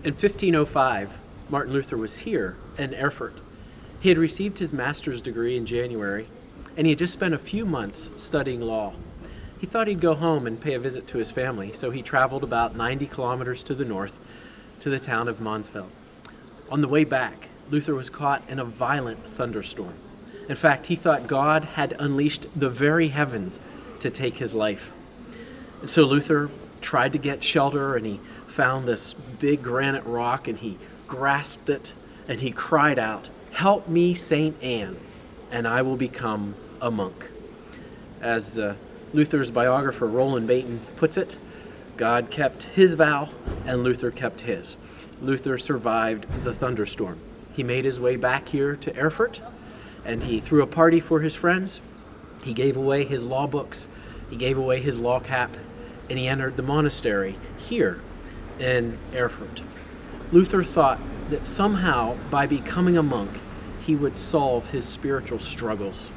In 1505, Martin Luther was here in Erfurt. He had received his master's degree in January, and he had just spent a few months studying law. He thought he'd go home and pay a visit to his family, so he traveled about 90 kilometers to the north to the town of Mansfeld. On the way back, Luther was caught in a violent thunderstorm. In fact, he thought God had unleashed the very heavens to take his life. And so Luther tried to get shelter, and he found this big granite rock, and he grasped it, and he cried out, "Help me, Saint Anne, and I will become a monk." As Luther's biographer Roland Bainton puts it, God kept his vow, and Luther kept his. Luther survived the thunderstorm. He made his way back here to Erfurt, and he threw a party for his friends. He gave away his law books, he gave away his law cap, and he entered the monastery here in Erfurt. Luther thought that somehow by becoming a monk, he would solve his spiritual struggles.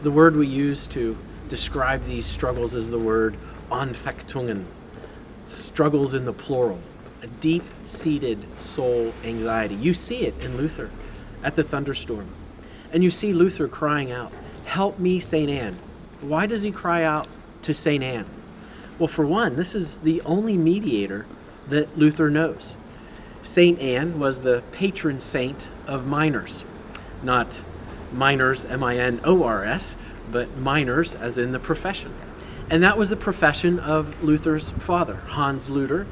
The word we use to describe these struggles is the word Anfechtungen, struggles in the plural, a deep-seated soul anxiety. You see it in Luther at the thunderstorm. And you see Luther crying out, "Help me, Saint Anne." Why does he cry out to Saint Anne? Well, for one, this is the only mediator that Luther knows. Saint Anne was the patron saint of miners. Not minors, M-I-N-O-R-S, but miners as in the profession. And that was the profession of Luther's father. Hans Luther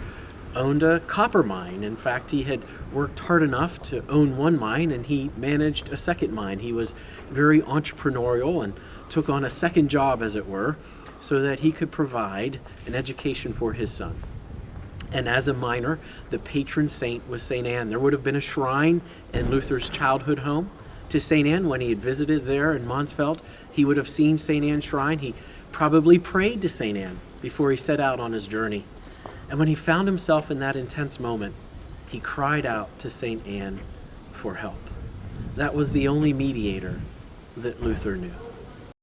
owned a copper mine. In fact, he had worked hard enough to own one mine, and he managed a second mine. He was very entrepreneurial and took on a second job, as it were, so that he could provide an education for his son. And as a miner, the patron saint was Saint Anne. There would have been a shrine in Luther's childhood home to Saint Anne. When he had visited there in Mansfeld, he would have seen Saint Anne's shrine. He probably prayed to Saint Anne before he set out on his journey. And when he found himself in that intense moment, he cried out to Saint Anne for help. That was the only mediator that Luther knew.